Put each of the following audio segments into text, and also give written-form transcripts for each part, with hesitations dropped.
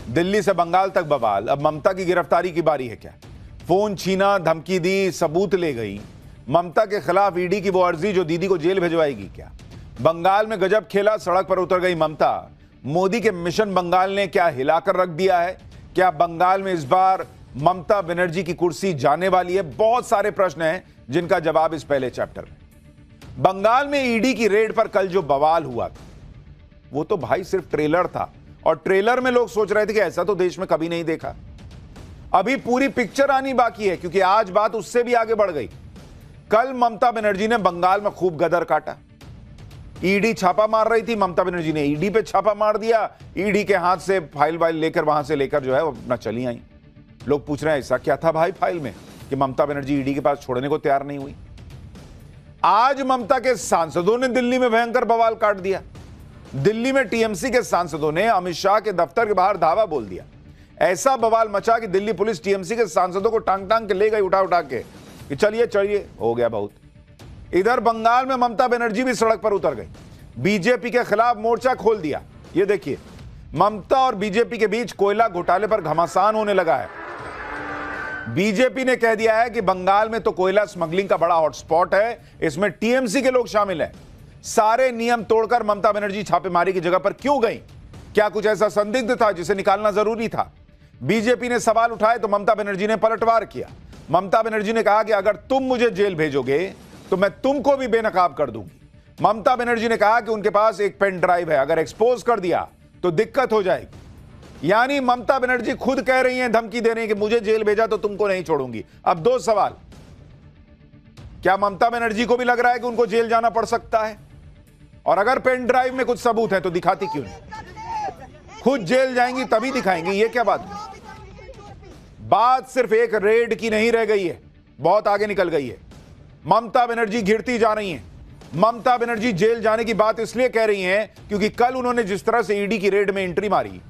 दिल्ली से बंगाल तक बवाल। अब ममता की गिरफ्तारी की बारी है क्या? फोन छीना, धमकी दी, सबूत ले गई। ममता के खिलाफ ईडी की वो अर्जी जो दीदी को जेल भिजवाएगी क्या? बंगाल में गजब खेला, सड़क पर उतर गई ममता। मोदी के मिशन बंगाल ने क्या हिलाकर रख दिया है? क्या बंगाल में इस बार ममता बनर्जी की कुर्सी जाने वाली है? बहुत सारे प्रश्न हैं जिनका जवाब इस पहले चैप्टर में। बंगाल में ईडी की रेड पर कल जो बवाल हुआ था वो तो भाई सिर्फ ट्रेलर था, और ट्रेलर में लोग सोच रहे थे कि ऐसा तो देश में कभी नहीं देखा। अभी पूरी पिक्चर आनी बाकी है, क्योंकि आज बात उससे भी आगे बढ़ गई। कल ममता बनर्जी ने बंगाल में खूब गदर काटा। ईडी छापा मार रही थी, ममता बनर्जी ने ईडी पे छापा मार दिया। ईडी के हाथ से फाइल वाइल लेकर वहां से लेकर जो है वो अपना चली आई। लोग पूछ रहे हैं ऐसा क्या था भाई फाइल में कि ममता बनर्जी ईडी के पास छोड़ने को तैयार नहीं हुई। आज ममता के सांसदों ने दिल्ली में भयंकर बवाल काट दिया। दिल्ली में टीएमसी के सांसदों ने अमित शाह के दफ्तर के बाहर धावा बोल दिया। ऐसा बवाल मचा कि दिल्ली पुलिस टीएमसी के सांसदों को टांग टांग के ले गई, उठा उठा के, कि चलिए चलिए, हो गया बहुत। इधर बंगाल में ममता बनर्जी भी सड़क पर उतर गई, बीजेपी के खिलाफ मोर्चा खोल दिया। ये देखिए, ममता और बीजेपी के बीच कोयला घोटाले पर घमासान होने लगा है। बीजेपी ने कह दिया है कि बंगाल में तो कोयला स्मगलिंग का बड़ा हॉटस्पॉट है, इसमें टीएमसी के लोग शामिल हैं। सारे नियम तोड़कर ममता बनर्जी छापेमारी की जगह पर क्यों गई? क्या कुछ ऐसा संदिग्ध था जिसे निकालना जरूरी था? बीजेपी ने सवाल उठाए तो ममता बनर्जी ने पलटवार किया। ममता बनर्जी ने कहा कि अगर तुम मुझे जेल भेजोगे तो मैं तुमको भी बेनकाब कर दूंगी। ममता बनर्जी ने कहा कि उनके पास एक पेन ड्राइव है, अगर एक्सपोज कर दिया तो दिक्कत हो जाएगी। यानी ममता बनर्जी खुद कह रही हैं, धमकी दे रही हैं कि मुझे जेल भेजा तो तुमको नहीं छोड़ूंगी। अब दो सवाल, क्या ममता बनर्जी को भी लग रहा है कि उनको जेल जाना पड़ सकता है? और अगर पेन ड्राइव में कुछ सबूत है तो दिखाती क्यों नहीं? खुद जेल जाएंगी तभी दिखाएंगी, ये क्या बात है? बात सिर्फ एक रेड की नहीं रह गई है, बहुत आगे निकल गई है। ममता बनर्जी घिरती जा रही हैं। ममता बनर्जी जेल जाने की बात इसलिए कह रही हैं क्योंकि कल उन्होंने जिस तरह से ईडी की रेड में एंट्री मारी,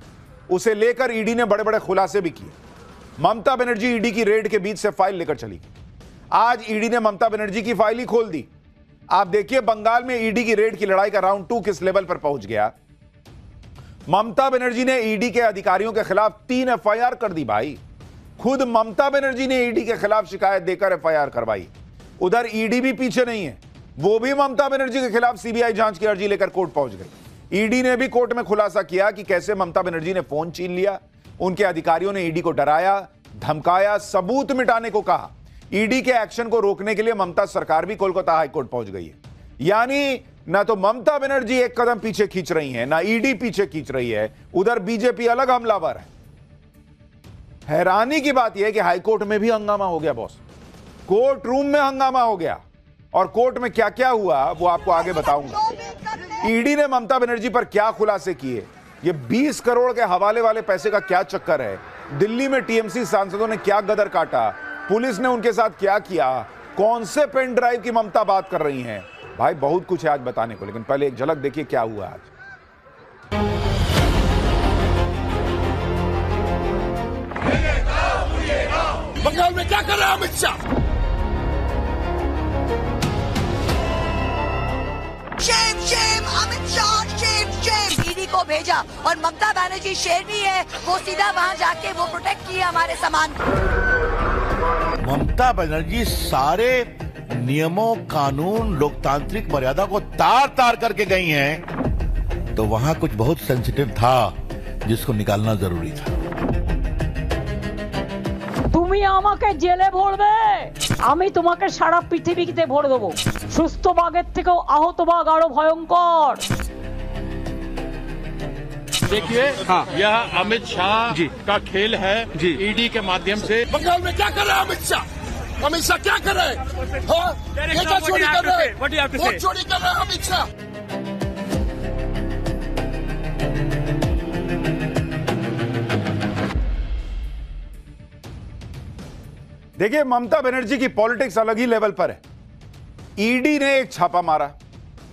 उसे लेकर ईडी ने बड़े बड़े खुलासे भी किए। ममता बनर्जी ईडी की रेड के बीच से फाइल लेकर चली। आज ईडी ने ममता बनर्जी की फाइल ही खोल दी। आप देखिए बंगाल में ईडी की रेड की लड़ाई का राउंड 2 किस लेवल पर पहुंच गया। ममता बनर्जी ने ईडी के अधिकारियों के खिलाफ 3 एफआईआर कर दी भाई। खुद ममता बनर्जी ने ईडी के खिलाफ शिकायत देकर एफआईआर करवाई। उधर ईडी भी पीछे नहीं है, वो भी ममता बनर्जी के खिलाफ सीबीआई जांच की अर्जी लेकर कोर्ट पहुंच गई। ईडी ने भी कोर्ट में खुलासा किया कि कैसे ममता बनर्जी ने फोन छीन लिया। उनके अधिकारियों ने ईडी को डराया, धमकाया, सबूत मिटाने को कहा। ईडी के एक्शन को रोकने के लिए ममता सरकार भी कोलकाता हाईकोर्ट पहुंच गई है। यानी ना तो ममता बनर्जी एक कदम पीछे खींच रही है, ना ईडी पीछे खींच रही है। उधर बीजेपी अलग हमलावर है। हैरानी की बात यह है कि हाईकोर्ट में भी हंगामा हो गया बॉस। कोर्ट रूम में हंगामा हो गया, और कोर्ट में क्या क्या हुआ वो आपको आगे बताऊंगा। ईडी ने ममता बनर्जी पर क्या खुलासे किए, ये 20 करोड़ के हवाले वाले पैसे का क्या चक्कर है, दिल्ली में टीएमसी सांसदों ने क्या गदर काटा, पुलिस ने उनके साथ क्या किया, कौन से पेन ड्राइव की ममता बात कर रही हैं, भाई बहुत कुछ है आज बताने को। लेकिन पहले एक झलक देखिए क्या हुआ आज। बंगाल में क्या कर रहा है Amit Shah? Shem Shem Amit Shah, Shem Shem. ED को भेजा और ममता बनर्जी शेरनी है, वो सीधा वहाँ जाके वो प्रोटेक्ट किया हमारे सामान। ममता बनर्जी सारे नियमों, कानून, लोकतांत्रिक मर्यादा को तार तार करके गई हैं, तो वहाँ कुछ बहुत सेंसिटिव था जिसको निकालना जरूरी था। তুমি আমাকে জেলে ভরবে, আমি তোমাকে সারা পৃথিবীতে ভরে দেবো। সুস্থ বাঘের থেকেও আহত বাঘ আরো ভয়ঙ্কর। देखिए हाँ, यह अमित शाह जी का खेल है जी। ईडी के माध्यम से बंगाल में क्या कर रहा है अमित शाह? अमित शाह क्या कर रहे हैं? हाँ? ये क्या चोरी कर रहे हैं? वो चोरी कर रहे हैं अमित शाह। देखिए ममता बनर्जी की पॉलिटिक्स अलग ही लेवल पर है। ईडी ने एक छापा मारा,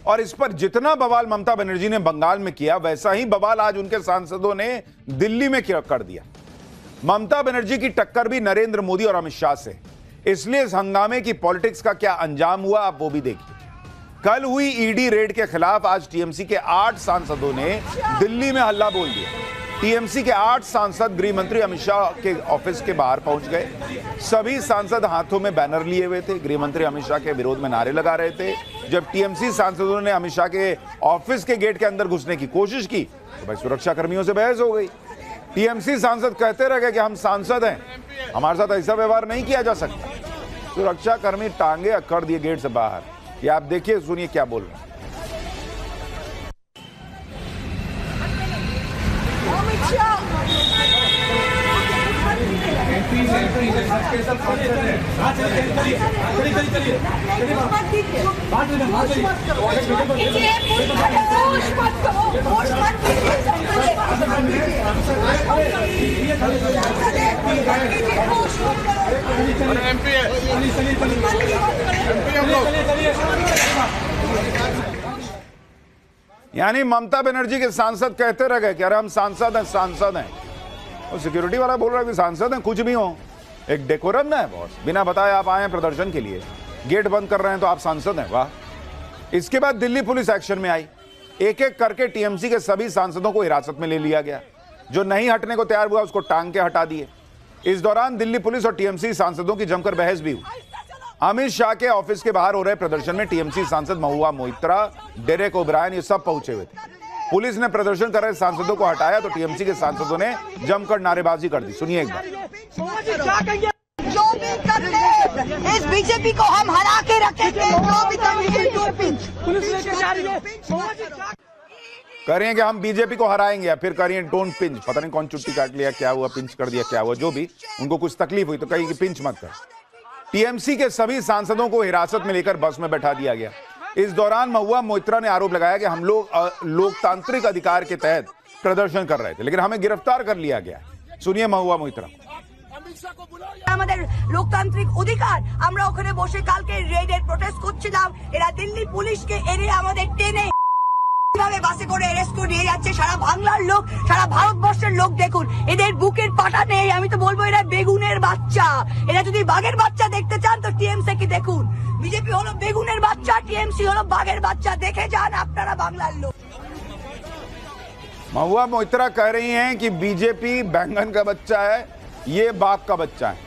और इस पर जितना बवाल ममता बनर्जी ने बंगाल में किया, वैसा ही बवाल आज उनके सांसदों ने दिल्ली में कर दिया। ममता बनर्जी की टक्कर भी नरेंद्र मोदी और अमित शाह से, इसलिए इस हंगामे की पॉलिटिक्स का क्या अंजाम हुआ आप वो भी देखिए। कल हुई ईडी रेड के खिलाफ आज टीएमसी के 8 सांसदों ने दिल्ली में हल्ला बोल दिया। टीएमसी के 8 सांसद गृह मंत्री अमित शाह के ऑफिस के बाहर पहुंच गए। सभी सांसद हाथों में बैनर लिए हुए थे, गृह मंत्री अमित शाह के विरोध में नारे लगा रहे थे। जब टीएमसी सांसदों ने अमित शाह के ऑफिस के गेट के अंदर घुसने की कोशिश की तो भाई सुरक्षा कर्मियों से बहस हो गई। टीएमसी सांसद कहते रह गए कि हम सांसद हैं, हमारे साथ ऐसा व्यवहार नहीं किया जा सकता। सुरक्षा कर्मी टांगे अकड़ दिए गेट से बाहर। ये आप देखिए, सुनिए क्या बोल रहे हैं। यानी ममता बनर्जी के सांसद कहते रह गए कि अरे हम सांसद हैं, सांसद हैं। और सिक्योरिटी वाला बोल रहा है कि सांसद हैं, कुछ भी हो, एक डेकोरम ना है बॉस। बिना बताए आप आए हैं प्रदर्शन के लिए, गेट बंद कर रहे हैं तो आप सांसद हैं, वाह। इसके बाद दिल्ली पुलिस एक्शन में आई। एक एक करके टीएमसी के सभी सांसदों को हिरासत में ले लिया गया। जो नहीं हटने को तैयार हुआ उसको टांग के हटा दिए। इस दौरान दिल्ली पुलिस और टीएमसी सांसदों की जमकर बहस भी हुई। अमित शाह के ऑफिस के बाहर हो रहे प्रदर्शन में टीएमसी सांसद महुआ मोइत्रा, डेरेक ओब्रायन ये सब पहुंचे हुए थे। पुलिस ने प्रदर्शन कर रहे सांसदों को हटाया तो टीएमसी के सांसदों ने जमकर नारेबाजी कर दी। सुनिए एक बार। जो भी कर ले, इस बीजेपी को हम हरा के रखेंगे। जो भी कह रहे हैं कि हम बीजेपी को हराएंगे, या फिर कह रही हैं डोंट पिंच। पता नहीं कौन चुट्टी काट लिया, क्या हुआ, पिंच कर दिया, क्या हुआ, जो भी उनको कुछ तकलीफ हुई तो कही कि पिंच मत कर। टीएमसी के सभी सांसदों को हिरासत में लेकर बस में बैठा दिया गया। इस दौरान महुआ मोइत्रा ने आरोप लगाया कि हम लोग लोकतांत्रिक अधिकार के तहत प्रदर्शन कर रहे थे, लेकिन हमें गिरफ्तार कर लिया गया। सुनिए महुआ मोइत्रा। আমাদের লোকতান্ত্রিক অধিকার, আমরা ওখানে বসে কালকে রেডের প্রোটেস্ট করছিলাম। এরা দিল্লি পুলিশকে এনে আমাদের টেনে কিভাবে বাসে করে অ্যারেস্ট করে নিয়ে যাচ্ছে। সারা বাংলার লোক, সারা ভারতবর্ষের লোক দেখুন, এদের বুকের পাটা নেই। আমি তো বলবো এরা বেগুনের বাচ্চা। এরা যদি বাঘের বাচ্চা দেখতে চান তো টিএমসি কি দেখুন। বিজেপি হলো বেগুনের বাচ্চা, টিএমসি হলো বাঘের বাচ্চা। দেখে যান আপনারা বাংলার লোক। महुआ मोइत्रा कह रही हैं कि बीजेपी बैंगन का बच्चा है, ये बाघ का बच्चा है।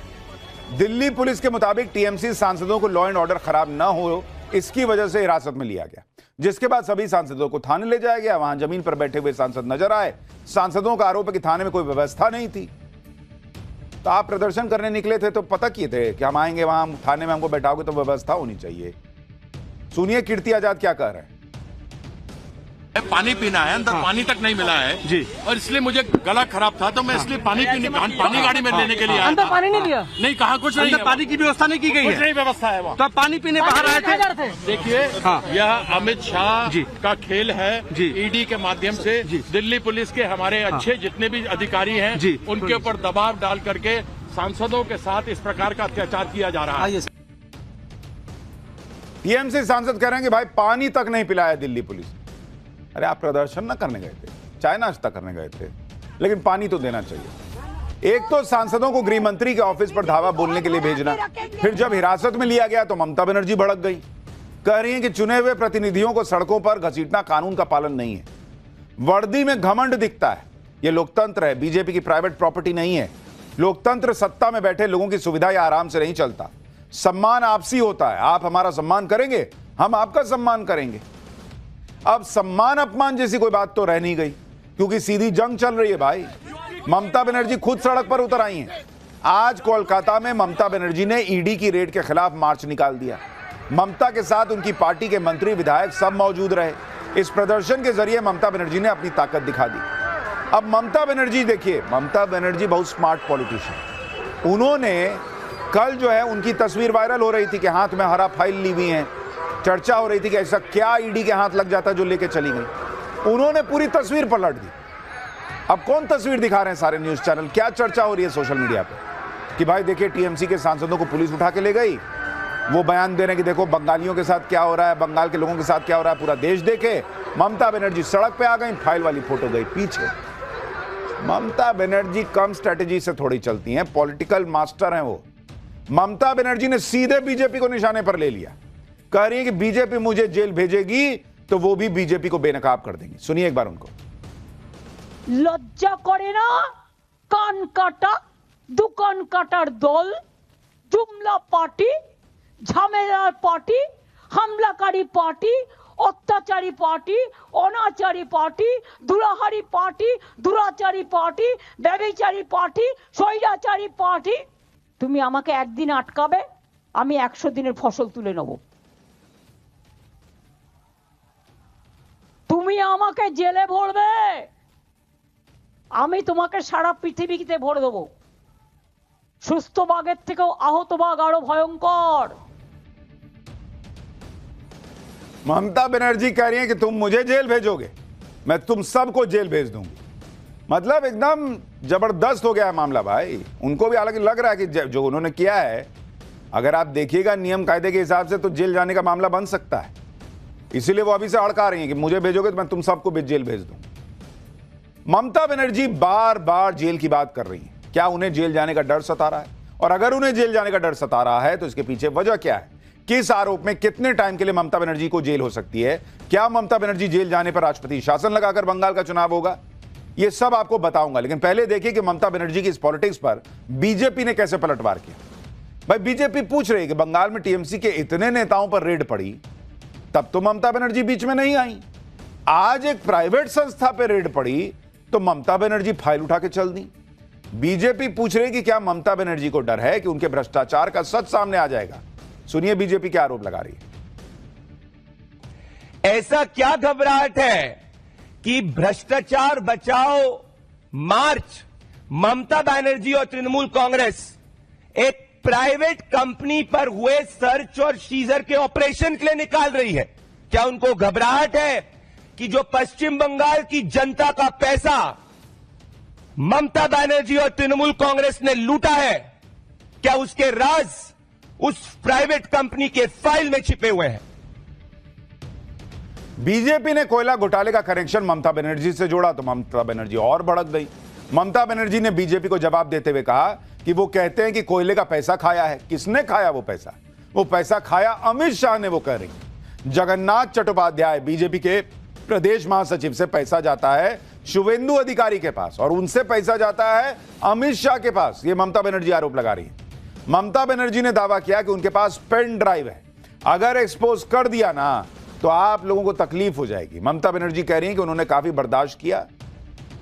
दिल्ली पुलिस के मुताबिक टीएमसी सांसदों को लॉ एंड ऑर्डर खराब न हो, इसकी वजह से हिरासत में लिया गया। जिसके बाद सभी सांसदों को थाने ले जाया गया। वहां जमीन पर बैठे हुए सांसद नजर आए। सांसदों का आरोप है कि थाने में कोई व्यवस्था नहीं थी। तो आप प्रदर्शन करने निकले थे तो पता किए थे कि हम आएंगे, वहां थाने में हमको बैठाओगे तो व्यवस्था होनी चाहिए। सुनिए कीर्ति आजाद क्या कह रहे हैं। पानी पीना है, अंदर पानी तक नहीं मिला है जी, और इसलिए मुझे गला खराब था तो मैं इसलिए पानी गाड़ी में लेने के लिए आया। अंदर पानी नहीं दिया? नहीं, कहा कुछ नहीं, पानी की व्यवस्था नहीं की गई है। कुछ नहीं व्यवस्था है वहाँ। तो आप पानी पीने बाहर आए थे? देखिए, यह अमित शाह का खेल है। ईडी के माध्यम से दिल्ली पुलिस के हमारे अच्छे जितने भी अधिकारी हैं उनके ऊपर दबाव डाल करके सांसदों के साथ इस प्रकार का अत्याचार किया जा रहा है। टीएमसी सांसद कह रहे हैं कि भाई पानी तक नहीं पिलाया दिल्ली पुलिस। अरे आप प्रदर्शन ना करने गए थे, चाय नाश्ता करने गए थे, लेकिन पानी तो देना चाहिए। एक तो सांसदों को गृह मंत्री के ऑफिस पर धावा बोलने के लिए भेजना, फिर जब हिरासत में लिया गया तो ममता बनर्जी भड़क गई। कह रही हैं कि चुने हुए प्रतिनिधियों को सड़कों पर घसीटना कानून का पालन नहीं है। वर्दी में घमंड दिखता है। यह लोकतंत्र है, बीजेपी की प्राइवेट प्रॉपर्टी नहीं है। लोकतंत्र सत्ता में बैठे लोगों की सुविधा या आराम से नहीं चलता। सम्मान आपसी होता है। आप हमारा सम्मान करेंगे, हम आपका सम्मान करेंगे। अब सम्मान अपमान जैसी कोई बात तो रह नहीं गई, क्योंकि सीधी जंग चल रही है भाई। ममता बनर्जी खुद सड़क पर उतर आई हैं। आज कोलकाता में ममता बनर्जी ने ईडी की रेड के खिलाफ मार्च निकाल दिया। ममता के साथ उनकी पार्टी के मंत्री विधायक सब मौजूद रहे। इस प्रदर्शन के जरिए ममता बनर्जी ने अपनी ताकत दिखा दी। अब ममता बनर्जी देखिए, ममता बनर्जी बहुत स्मार्ट पॉलिटिशियन। उन्होंने कल जो है उनकी तस्वीर वायरल हो रही थी कि हाथ में हरा फाइल ली हुई है। चर्चा हो रही थी कि ऐसा क्या ईडी के हाथ लग जाता जो लेके चली गई। उन्होंने पूरी तस्वीर पलट दी। अब कौन तस्वीर दिखा रहे हैं सारे न्यूज चैनल? क्या चर्चा हो रही है सोशल मीडिया पे कि भाई देखिए टीएमसी के सांसदों को पुलिस उठा के ले गई। वो बयान दे रहे हैं कि देखो बंगालियों के साथ क्या हो रहा है, बंगाल के लोगों के साथ क्या हो रहा है, पूरा देश देखे। ममता बनर्जी सड़क पे आ गई, फाइल वाली फोटो गई पीछे। ममता बनर्जी कम स्ट्रेटेजी से थोड़ी चलती हैं, पॉलिटिकल मास्टर हैं वो। ममता बनर्जी ने सीधे बीजेपी को निशाने पर ले लिया। कह रही है कि बीजेपी मुझे जेल भेजेगी तो वो भी बीजेपी को बेनकाब कर देंगी। सुनिए एक बार उनको। লজ্জা করে না? কান কাটা দোকান কাটার দল, জুমলা পার্টি, ঝামেলার পার্টি, হামলাকারী পার্টি, অত্যাচারী পার্টি, অনাচারী পার্টি, দুরাহারি পার্টি, দুরাচারী পার্টি, ব্যভিচারী পার্টি, স্বৈরাচারী পার্টি। তুমি আমাকে একদিন আটকাবে, আমি 100 দিনের ফসল তুলে নেব। তুমি আমাকে জেলে ভরবে, আমি তোমাকে সারা পৃথিবীতে ভরে দেবো। সুস্থ বাঘের থেকেও আহত বাঘ আরো ভয়ঙ্কর। ममता बनर्जी कह रही है कि तुम मुझे जेल भेजोगे, मैं तुम सबको जेल भेज दूंगी। मतलब एकदम जबरदस्त हो गया है मामला भाई। उनको भी हालांकि लग रहा है कि जो उन्होंने किया है, अगर आप देखिएगा नियम कायदे के हिसाब से तो जेल जाने का मामला बन सकता है। इसीलिए वो अभी से अड़का रही है कि मुझे भेजोगे तो मैं तुम सबको भी जेल भेज दूंगी। ममता बनर्जी बार बार जेल की बात कर रही है। क्या उन्हें जेल जाने का डर सता रहा है? और अगर उन्हें जेल जाने का डर सता रहा है तो इसके पीछे वजह क्या है? किस आरोप में कितने टाइम के लिए ममता बनर्जी को जेल हो सकती है? क्या ममता बनर्जी जेल जाने पर राष्ट्रपति शासन लगाकर बंगाल का चुनाव होगा? यह सब आपको बताऊंगा, लेकिन पहले देखिए कि ममता बनर्जी की इस पॉलिटिक्स पर बीजेपी ने कैसे पलटवार किया। भाई बीजेपी पूछ रही है कि बंगाल में टीएमसी के इतने नेताओं पर रेड पड़ी, तब तो ममता बनर्जी बीच में नहीं आई। आज एक प्राइवेट संस्था पर रेड पड़ी तो ममता बनर्जी फाइल उठा के चल दी। बीजेपी पूछ रही है कि क्या ममता बनर्जी को डर है कि उनके भ्रष्टाचार का सच सामने आ जाएगा? सुनिए बीजेपी क्या आरोप लगा रही है। ऐसा क्या घबराहट है कि भ्रष्टाचार बचाओ मार्च ममता बनर्जी और तृणमूल कांग्रेस एक प्राइवेट कंपनी पर हुए सर्च और सीजर के ऑपरेशन के लिए निकाल रही है? क्या उनको घबराहट है कि जो पश्चिम बंगाल की जनता का पैसा ममता बनर्जी और तृणमूल कांग्रेस ने लूटा है, क्या उसके राज उस प्राइवेट कंपनी के फाइल में छिपे हुए हैं? बीजेपी ने कोयला घोटाले का कनेक्शन ममता बनर्जी से जोड़ा तो ममता बनर्जी और भड़क गई। ममता बनर्जी ने बीजेपी को जवाब देते हुए कहा कि वो कहते हैं कि कोयले का पैसा खाया है। किसने खाया वो पैसा? वो पैसा खाया अमित शाह ने, वो कह रही। जगन्नाथ चट्टोपाध्याय बीजेपी के प्रदेश महासचिव से पैसा जाता है शुवेंदु अधिकारी के पास और उनसे पैसा जाता है अमित शाह के पास। ये ममता बनर्जी आरोप लगा रही है। ममता बनर्जी ने दावा किया कि उनके पास पेन ड्राइव है, अगर एक्सपोज कर दिया ना तो आप लोगों को तकलीफ हो जाएगी। ममता बनर्जी कह रही है कि उन्होंने काफी बर्दाश्त किया,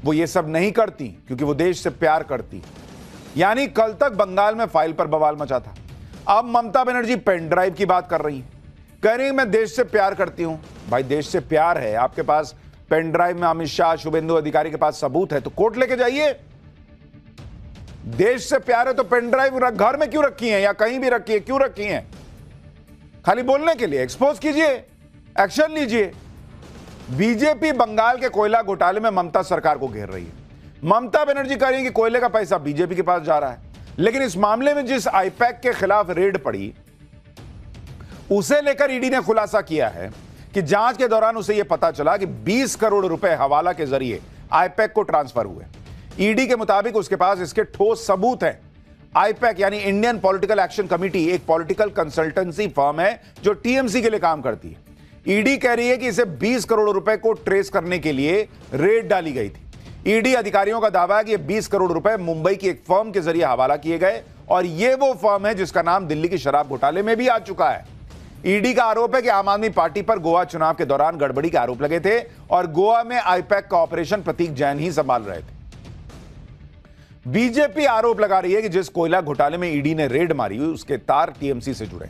वो ये सब नहीं करती क्योंकि वो देश से प्यार करती। यानी कल तक बंगाल में फाइल पर बवाल मचा था, अब ममता बनर्जी पेन ड्राइव की बात कर रही है, कह रही है मैं देश से प्यार करती हूं। भाई देश से प्यार है, आपके पास पेन ड्राइव में अमित शाह शुवेंदु अधिकारी के पास सबूत है तो कोर्ट लेके जाइए। देश से प्यार है तो पेन ड्राइव घर में क्यों रखी है या कहीं भी रखी है, क्यों रखी है? खाली बोलने के लिए? एक्सपोज कीजिए, एक्शन लीजिए। बीजेपी बंगाल के कोयला घोटाले में ममता सरकार को घेर रही है। ममता बनर्जी कह रही है कि कोयले का पैसा बीजेपी के पास जा रहा है, लेकिन इस मामले में जिस आईपैक के खिलाफ रेड पड़ी उसे लेकर ईडी ने खुलासा किया है कि जांच के दौरान उसे यह पता चला कि 20 करोड़ रुपए हवाला के जरिए आईपैक को ट्रांसफर हुए। ईडी के मुताबिक उसके पास इसके ठोस सबूत हैं। आईपैक यानी इंडियन पॉलिटिकल एक्शन कमेटी एक पॉलिटिकल कंसल्टेंसी फर्म है जो टीएमसी के लिए काम करती है। ईडी कह रही है कि इसे 20 करोड़ रुपए को ट्रेस करने के लिए रेड डाली गई थी। ईडी अधिकारियों का दावा है कि ये 20 करोड़ रुपए मुंबई की एक फर्म के जरिए हवाला किए गए और ये वो फर्म है जिसका नाम दिल्ली की शराब घोटाले में भी आ चुका है। ईडी का आरोप है कि आम आदमी पार्टी पर गोवा चुनाव के दौरान गड़बड़ी के आरोप लगे थे और गोवा में आईपैक का ऑपरेशन प्रतीक जैन ही संभाल रहे थे। बीजेपी आरोप लगा रही है कि जिस कोयला घोटाले में ईडी ने रेड मारी हुई उसके तार टीएमसी से जुड़े,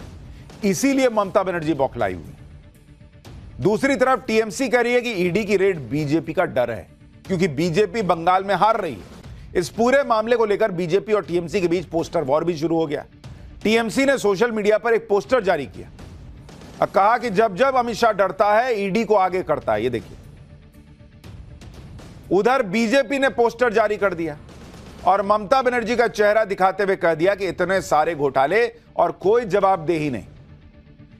इसीलिए ममता बनर्जी बौखलाई हुई। दूसरी तरफ टीएमसी कह रही है कि ईडी की रेड बीजेपी का डर है क्योंकि बीजेपी बंगाल में हार रही है। इस पूरे मामले को लेकर बीजेपी और टीएमसी के बीच पोस्टर वॉर भी शुरू हो गया। टीएमसी ने सोशल मीडिया पर एक पोस्टर जारी किया और कहा कि जब जब अमित शाह डरता है ईडी को आगे करता है। ये देखिए, उधर बीजेपी ने पोस्टर जारी कर दिया और ममता बनर्जी का चेहरा दिखाते हुए कह दिया कि इतने सारे घोटाले और कोई जवाबदेही नहीं।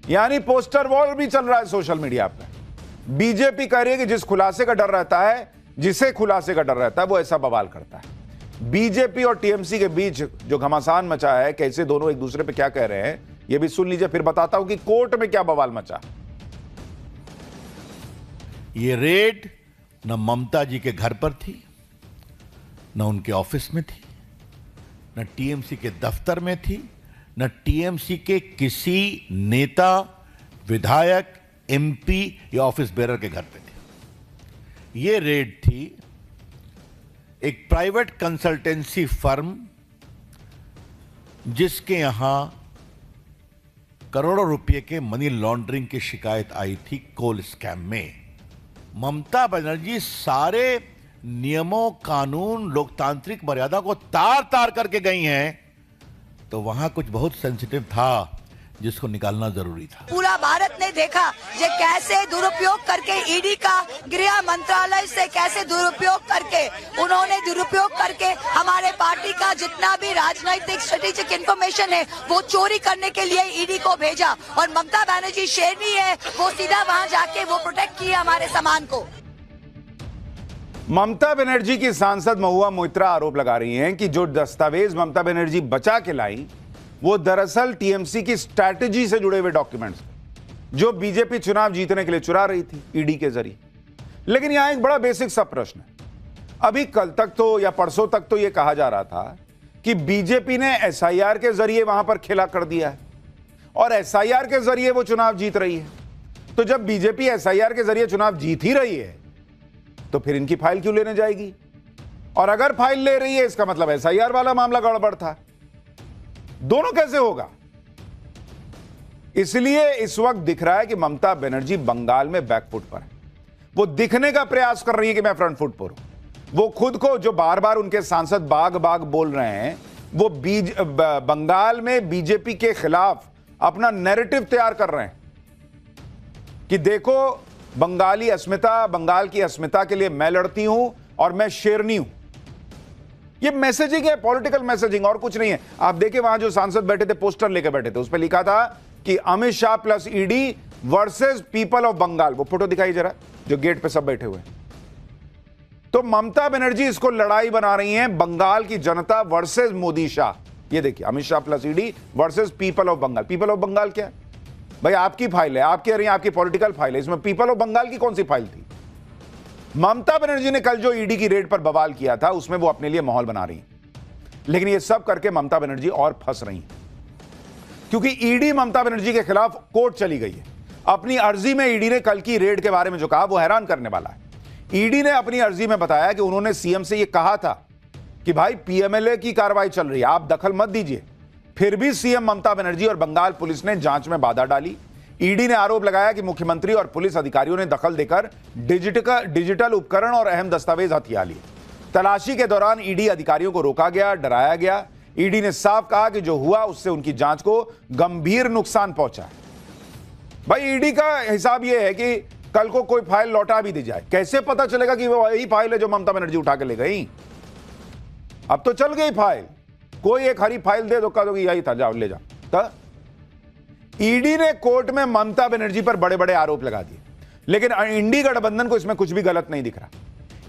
यानी पोस्टर वॉर भी चल रहा है सोशल मीडिया पर। बीजेपी कह रही है कि जिस खुलासे का डर रहता है, जिसे खुलासे का डर रहता है, वो ऐसा बवाल करता है। बीजेपी और टीएमसी के बीच जो घमासान मचा है, कैसे दोनों एक दूसरे पे क्या कह रहे हैं, ये भी सुन लीजिए, फिर बताता हूं कि कोर्ट में क्या बवाल मचा। ये रेड न ममता जी के घर पर थी, न उनके ऑफिस में थी, न टीएमसी के दफ्तर में थी, न टीएमसी के किसी नेता, विधायक, एमपी या ऑफिस बेरर के घर पे थी। ये रेड थी एक प्राइवेट कंसल्टेंसी फर्म जिसके यहां करोड़ों रुपए के मनी लॉन्ड्रिंग की शिकायत आई थी कोल स्कैम में। ममता बनर्जी सारे नियमों, कानून, लोकतांत्रिक मर्यादा को तार तार करके गई हैं, तो वहां कुछ बहुत सेंसिटिव था जिसको निकालना जरूरी था। पूरा भारत ने देखा ये कैसे दुरुपयोग करके ईडी का गृह मंत्रालय से कैसे दुरुपयोग करके उन्होंने दुरुपयोग करके हमारे पार्टी का जितना भी राजनीतिक स्ट्रेटेजिक इंफॉर्मेशन है वो चोरी करने के लिए ईडी को भेजा। और ममता बनर्जी शेरनी है, वो सीधा वहां जाके वो प्रोटेक्ट किया हमारे सामान को। ममता बनर्जी की सांसद महुआ मोइत्रा आरोप लगा रही हैं कि जो दस्तावेज ममता बनर्जी बचा के लाई वो दरअसल टीएमसी की स्ट्रैटेजी से जुड़े हुए डॉक्यूमेंट्स जो बीजेपी चुनाव जीतने के लिए चुरा रही थी ईडी के जरिए। लेकिन यहां एक बड़ा बेसिक सा प्रश्न है। अभी कल तक तो या परसों तक तो यह कहा जा रहा था कि बीजेपी ने एसआईआर के जरिए वहां पर खेला कर दिया है और एसआईआर के जरिए वो चुनाव जीत रही है। तो जब बीजेपी एसआईआर के जरिए चुनाव जीत ही रही है तो फिर इनकी फाइल क्यों लेने जाएगी? और अगर फाइल ले रही है इसका मतलब एसआईआर वाला मामला गड़बड़ था। दोनों कैसे होगा? इसलिए इस वक्त दिख रहा है कि ममता बनर्जी बंगाल में बैकफुट पर है। वो दिखने का प्रयास कर रही है कि मैं फ्रंट फुट पर हूं। वो खुद को, जो बार बार उनके सांसद बाग बाग बोल रहे हैं, वो बंगाल में बीजेपी के खिलाफ अपना नैरेटिव तैयार कर रहे हैं कि देखो बंगाली अस्मिता, बंगाल की अस्मिता के लिए मैं लड़ती हूं और मैं शेरनी हूं। ये मैसेजिंग है, पॉलिटिकल मैसेजिंग, और कुछ नहीं है। आप देखिए वहां जो सांसद बैठे थे, पोस्टर लेकर बैठे थे, उस पर लिखा था कि Amit Shah plus ED versus people of Bengal. वो फोटो दिखाई जरा, जो गेट पे सब बैठे हुए हैं। तो ममता बनर्जी इसको लड़ाई बना रही हैं, बंगाल की जनता वर्सेस मोदी शाह। ये देखिए, Amit Shah plus ED versus people of Bengal. People of Bengal क्या है भाई? आपकी फाइल है, आप कह रही हैं आपकी पॉलिटिकल फाइल है, इसमें पीपल ऑफ बंगाल की कौन सी फाइल थी? ममता बनर्जी ने कल जो ईडी की रेड पर बवाल किया था उसमें वो अपने लिए माहौल बना रही है। लेकिन ये सब करके ममता बनर्जी और फंस रही है, क्योंकि ईडी ममता बनर्जी के खिलाफ कोर्ट चली गई है। अपनी अर्जी में ईडी ने कल की रेड के बारे में जो कहा वो हैरान करने वाला है। ईडी ने अपनी अर्जी में बताया कि उन्होंने सीएम से यह कहा था कि भाई पीएमएलए की कार्रवाई चल रही है, आप दखल मत दीजिए। फिर भी सीएम ममता बनर्जी और बंगाल पुलिस ने जांच में बाधा डाली। ईडी ने आरोप लगाया कि मुख्यमंत्री और पुलिस अधिकारियों ने दखल देकर डिजिटल उपकरण और अहम दस्तावेज हथिया लिए। तलाशी के दौरान ईडी अधिकारियों को रोका गया, डराया गया। ईडी ने साफ कहा कि जो हुआ उससे उनकी जांच को गंभीर नुकसान पहुंचा है। भाई ईडी का हिसाब यह है कि कल को कोई फाइल लौटा भी दी जाए, कैसे पता चलेगा कि वो वही फाइल है जो ममता बनर्जी उठा के ले गई? अब तो चल गई फाइल, कोई एक हरी फाइल दे दो, कह दो कि यही था, जाओ ले जाओ। तो ईडी ने कोर्ट में ममता बनर्जी पर बड़े बड़े आरोप लगा दिए, लेकिन इंडी गठबंधन को इसमें कुछ भी गलत नहीं दिख रहा।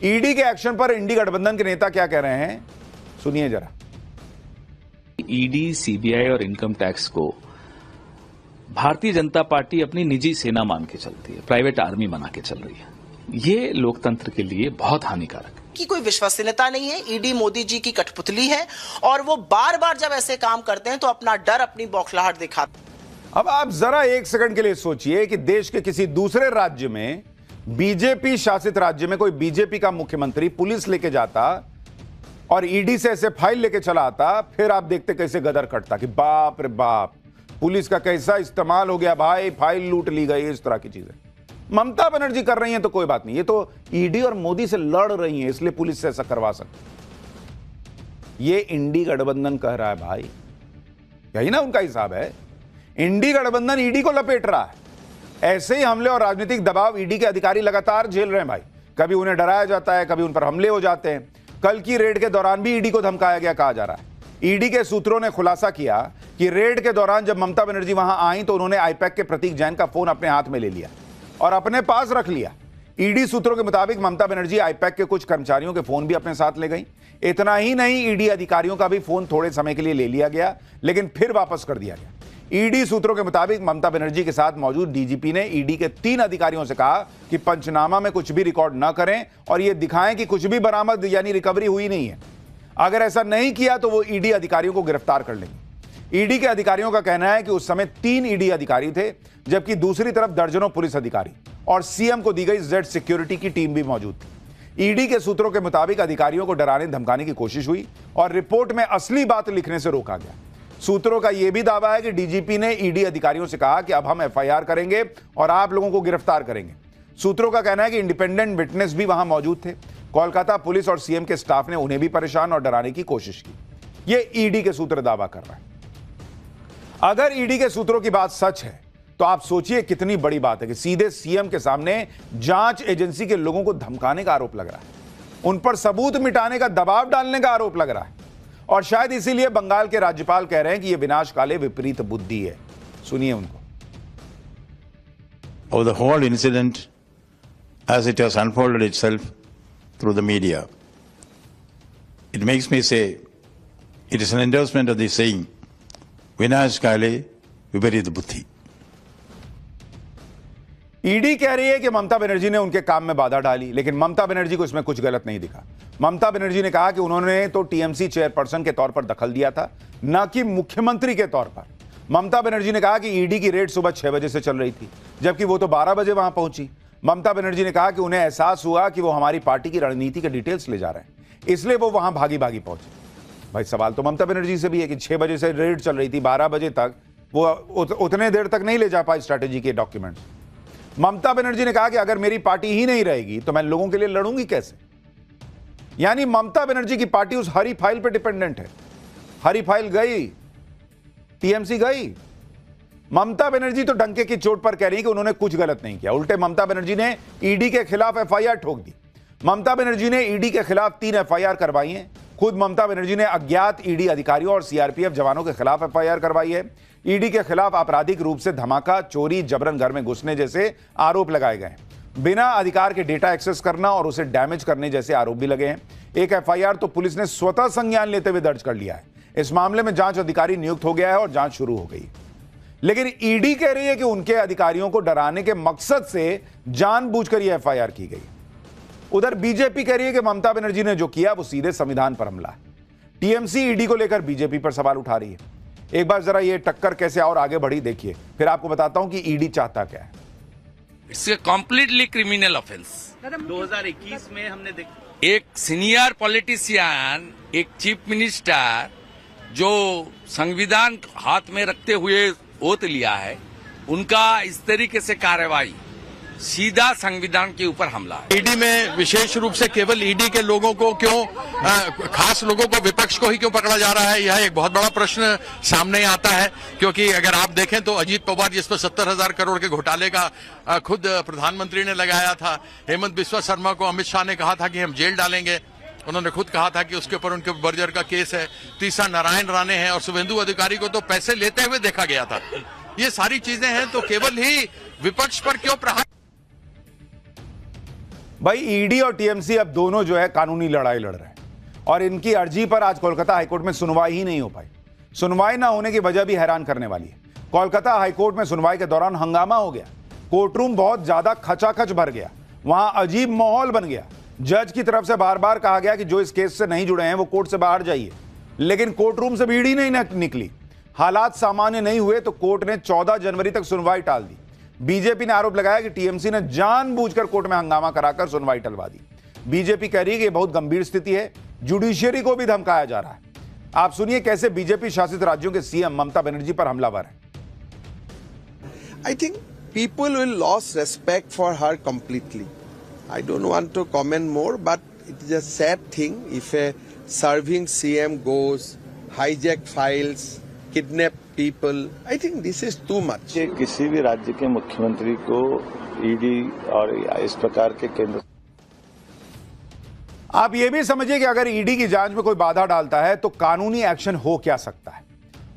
ईडी के एक्शन पर इंडी गठबंधन के नेता क्या कह रहे हैं, सुनिए जरा। ईडी, सीबीआई और इनकम टैक्स को भारतीय जनता पार्टी अपनी निजी सेना मान के चलती है, प्राइवेट आर्मी बना के चल रही है। ये लोकतंत्र के लिए बहुत हानिकारक है। की कोई विश्वसनीयता नहीं है। ईडी मोदी जी की कठपुतली है और वो बार बार जब ऐसे काम करते हैं तो अपना डर, अपनी बौखलाहट दिखाते हैं। अब आप जरा एक सेकंड के लिए सोचिए कि देश के किसी दूसरे राज्य में, बीजेपी शासित राज्य में, कोई बीजेपी का मुख्यमंत्री पुलिस लेके जाता और ईडी से ऐसे फाइल लेके चला आता, फिर आप देखते कैसे गदर कटता कि बाप रे बाप, पुलिस का कैसा इस्तेमाल हो गया भाई, फाइल लूट ली गई, इस तरह की चीजें। ममता बनर्जी कर रही हैं तो कोई बात नहीं, ये तो ईडी और मोदी से लड़ रही हैं, इसलिए पुलिस से ऐसा करवा सकते। ये इंडी गठबंधन कह रहा है भाई, यही ना उनका हिसाब है। इंडी गठबंधन ईडी को लपेट रहा है। ऐसे ही हमले और राजनीतिक दबाव ईडी के अधिकारी लगातार झेल रहे हैं भाई। कभी उन्हें डराया जाता है, कभी उन पर हमले हो जाते हैं। कल की रेड के दौरान भी ईडी को धमकाया गया, कहा जा रहा है। ईडी के सूत्रों ने खुलासा किया कि रेड के दौरान जब ममता बनर्जी वहां आई तो उन्होंने आईपैक के प्रतीक जैन का फोन अपने हाथ में ले लिया और अपने पास रख लिया। ईडी सूत्रों के मुताबिक ममता बनर्जी आईपैक के कुछ कर्मचारियों के फोन भी अपने साथ ले गई। इतना ही नहीं, ईडी अधिकारियों का भी फोन थोड़े समय के लिए ले लिया गया, लेकिन फिर वापस कर दिया गया। ईडी सूत्रों के मुताबिक ममता बनर्जी के साथ मौजूद डीजीपी ने ईडी के 3 अधिकारियों से कहा कि पंचनामा में कुछ भी रिकॉर्ड न करें और यह दिखाएं कि कुछ भी बरामद यानी रिकवरी हुई नहीं है। अगर ऐसा नहीं किया तो वो ईडी अधिकारियों को गिरफ्तार कर लेंगे। ईडी के अधिकारियों का कहना है कि उस समय 3 ईडी अधिकारी थे, जबकि दूसरी तरफ दर्जनों पुलिस अधिकारी और सीएम को दी गई जेड सिक्योरिटी की टीम भी मौजूद थी। ईडी के सूत्रों के मुताबिक अधिकारियों को डराने धमकाने की कोशिश हुई और रिपोर्ट में असली बात लिखने से रोका गया। सूत्रों का यह भी दावा है कि डीजीपी ने ईडी अधिकारियों से कहा कि अब हम एफआईआर करेंगे और आप लोगों को गिरफ्तार करेंगे। सूत्रों का कहना है कि इंडिपेंडेंट विटनेस भी वहां मौजूद थे। कोलकाता पुलिस और सीएम के स्टाफ ने उन्हें भी परेशान और डराने की कोशिश की। यह ईडी के सूत्र दावा कर रहा है। अगर ईडी के सूत्रों की बात सच है तो आप सोचिए कितनी बड़ी बात है कि सीधे सीएम के सामने जांच एजेंसी के लोगों को धमकाने का आरोप लग रहा है, उन पर सबूत मिटाने का दबाव डालने का आरोप लग रहा है। और शायद इसीलिए बंगाल के राज्यपाल कह रहे हैं कि यह विनाशकाले विपरीत बुद्धि है। सुनिए उनको। Of the whole incident as it has unfolded itself through the media, it makes me say it is an endorsement of the saying विनाशकाले विपरीत बुद्धि। ईडी कह रही है कि ममता बनर्जी ने उनके काम में बाधा डाली, लेकिन ममता बनर्जी को इसमें कुछ गलत नहीं दिखा। ममता बनर्जी ने कहा कि उन्होंने तो टीएमसी चेयरपर्सन के तौर पर दखल दिया था, न कि मुख्यमंत्री के तौर पर। ममता बनर्जी ने कहा कि ईडी की रेड सुबह 6 बजे से चल रही थी, जबकि वो तो 12 बजे वहां पहुंची। ममता बनर्जी ने कहा कि उन्हें एहसास हुआ कि वो हमारी पार्टी की रणनीति के डिटेल्स ले जा रहे हैं, इसलिए वो वहां भागी भागी पहुंचे। भाई सवाल तो ममता बनर्जी से भी है कि 6 बजे से रेड चल रही थी, 12 बजे तक वो उतने देर तक नहीं ले जा पाई स्ट्रैटेजी के डॉक्यूमेंट्स। ममता बनर्जी ने कहा कि अगर मेरी पार्टी ही नहीं रहेगी तो मैं लोगों के लिए लड़ूंगी कैसे। यानी ममता बनर्जी की पार्टी उस हरी फाइल पर डिपेंडेंट है। हरी फाइल गई, टीएमसी गई। ममता बनर्जी तो डंके की चोट पर कह रही कि उन्होंने कुछ गलत नहीं किया। उल्टे ममता बनर्जी ने ईडी के खिलाफ एफआईआर ठोक दी। ममता बनर्जी ने ईडी के खिलाफ 3 एफआईआर करवाई है। खुद ममता बनर्जी ने अज्ञात ईडी अधिकारियों और सीआरपीएफ जवानों के खिलाफ एफआईआर करवाई है। ईडी के खिलाफ आपराधिक रूप से धमाका, चोरी, जबरन घर में घुसने जैसे आरोप लगाए गए। बिना अधिकार के डेटा एक्सेस करना और उसे डैमेज करने जैसे आरोप भी लगे हैं। एक एफआईआर तो पुलिस ने स्वतः संज्ञान लेते हुए दर्ज कर लिया है। इस मामले में जांच अधिकारी नियुक्त हो गया है और जांच शुरू हो गई। लेकिन ईडी कह रही है कि उनके अधिकारियों को डराने के मकसद से जानबूझकर यह एफआईआर की गई। उधर बीजेपी कह रही है कि ममता बनर्जी ने जो किया वो सीधे संविधान पर हमला है। टीएमसी ईडी को लेकर बीजेपी पर सवाल उठा रही है। एक बार जरा ये टक्कर कैसे और आगे बढ़ी देखिए, फिर आपको बताता हूं कि ईडी चाहता क्या है। It's a completely criminal offence. 2021 में हमने एक सीनियर पॉलिटिशियन, एक चीफ मिनिस्टर जो संविधान हाथ में रखते हुए ओथ लिया है, उनका इस तरीके से कार्रवाई सीधा संविधान के ऊपर हमला है। ईडी में विशेष रूप से केवल ईडी के लोगों को क्यों, खास लोगों को, विपक्ष को ही क्यों पकड़ा जा रहा है, यह एक बहुत बड़ा प्रश्न सामने आता है। क्योंकि अगर आप देखें तो अजीत पवार, जिस पर 70,000 करोड़ के घोटाले का खुद प्रधानमंत्री ने लगाया था, हेमंत बिस्वा शर्मा को अमित शाह ने कहा था कि हम जेल डालेंगे, उन्होंने खुद कहा था कि उसके ऊपर उनके बर्जर का केस है। तीसरा नारायण राणे हैं और शुभेंदु अधिकारी को तो पैसे लेते हुए देखा गया था। ये सारी चीजें हैं, तो केवल ही विपक्ष पर क्यों प्रहार। भाई ईडी और टीएमसी अब दोनों जो है कानूनी लड़ाई लड़ रहे हैं और इनकी अर्जी पर आज कोलकाता हाईकोर्ट में सुनवाई ही नहीं हो पाई। सुनवाई ना होने की वजह भी हैरान करने वाली है। कोलकाता हाईकोर्ट में सुनवाई के दौरान हंगामा हो गया। कोर्टरूम बहुत ज्यादा खचाखच भर गया। वहां अजीब माहौल बन गया। जज की तरफ से बार बार कहा गया कि जो इस केस से नहीं जुड़े हैं वो कोर्ट से बाहर जाइए, लेकिन कोर्टरूम से भीड़ ही नहीं निकली। हालात सामान्य नहीं हुए तो कोर्ट ने 14 जनवरी तक सुनवाई टाल दी। बीजेपी ने आरोप लगाया कि टीएमसी ने जानबूझकर कोर्ट में हंगामा कराकर सुनवाई टलवा दी। बीजेपी कह रही है कि यह बहुत गंभीर स्थिति है, जुडिशियरी को भी धमकाया जा रहा है। आप सुनिए कैसे बीजेपी शासित राज्यों के सीएम ममता बनर्जी पर हमलावर है। I think people will lose respect for her completely. I don't want to comment more, but it is a sad thing if a serving CM goes, hijack files, kidnap people. I think this is too much. किसी भी राज्य के मुख्यमंत्री को ED और इस प्रकार के केंद्र। आप यह भी समझिए कि अगर ईडी की जांच में कोई बाधा डालता है तो कानूनी एक्शन हो क्या सकता है।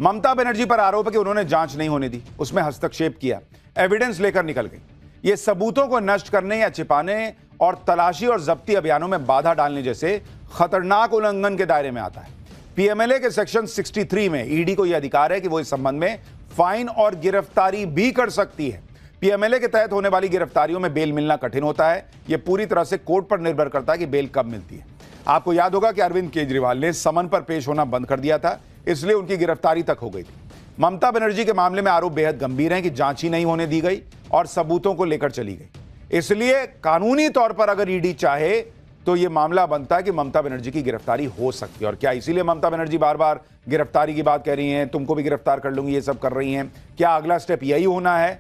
ममता बनर्जी पर आरोप है कि उन्होंने जांच नहीं होने दी, उसमें हस्तक्षेप किया, एविडेंस लेकर निकल गई। ये सबूतों को नष्ट करने या छिपाने और तलाशी और जब्ती अभियानों में बाधा डालने जैसे खतरनाक उल्लंघन के दायरे में आता है। पीएमएलए के सेक्शन 63 में ईडी को यह अधिकार है कि वो इस संबंध में फाइन और गिरफ्तारी भी कर सकती है। पीएमएलए के तहत होने वाली गिरफ्तारियों में बेल मिलना कठिन होता है। यह पूरी तरह से कोर्ट पर निर्भर करता है कि बेल कब मिलती है। आपको याद होगा कि अरविंद केजरीवाल ने समन पर पेश होना बंद कर दिया था, इसलिए उनकी गिरफ्तारी तक हो गई थी। ममता बनर्जी के मामले में आरोप बेहद गंभीर हैं कि जांच ही नहीं होने दी गई और सबूतों को लेकर चली गई। इसलिए कानूनी तौर पर अगर ईडी चाहे तो यह मामला बनता है कि ममता बनर्जी की गिरफ्तारी हो सकती है। और क्या इसीलिए ममता बनर्जी बार बार गिरफ्तारी की बात कह रही हैं, तुमको भी गिरफ्तार कर लूंगी, ये सब कर रही हैं? क्या अगला स्टेप यही होना है?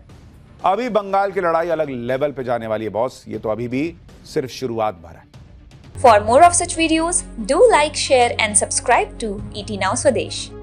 अभी बंगाल की लड़ाई अलग लेवल पे जाने वाली है बॉस, ये तो अभी भी सिर्फ शुरुआत भर है। For more of such videos, do like, share and subscribe to ET Now Swadesh.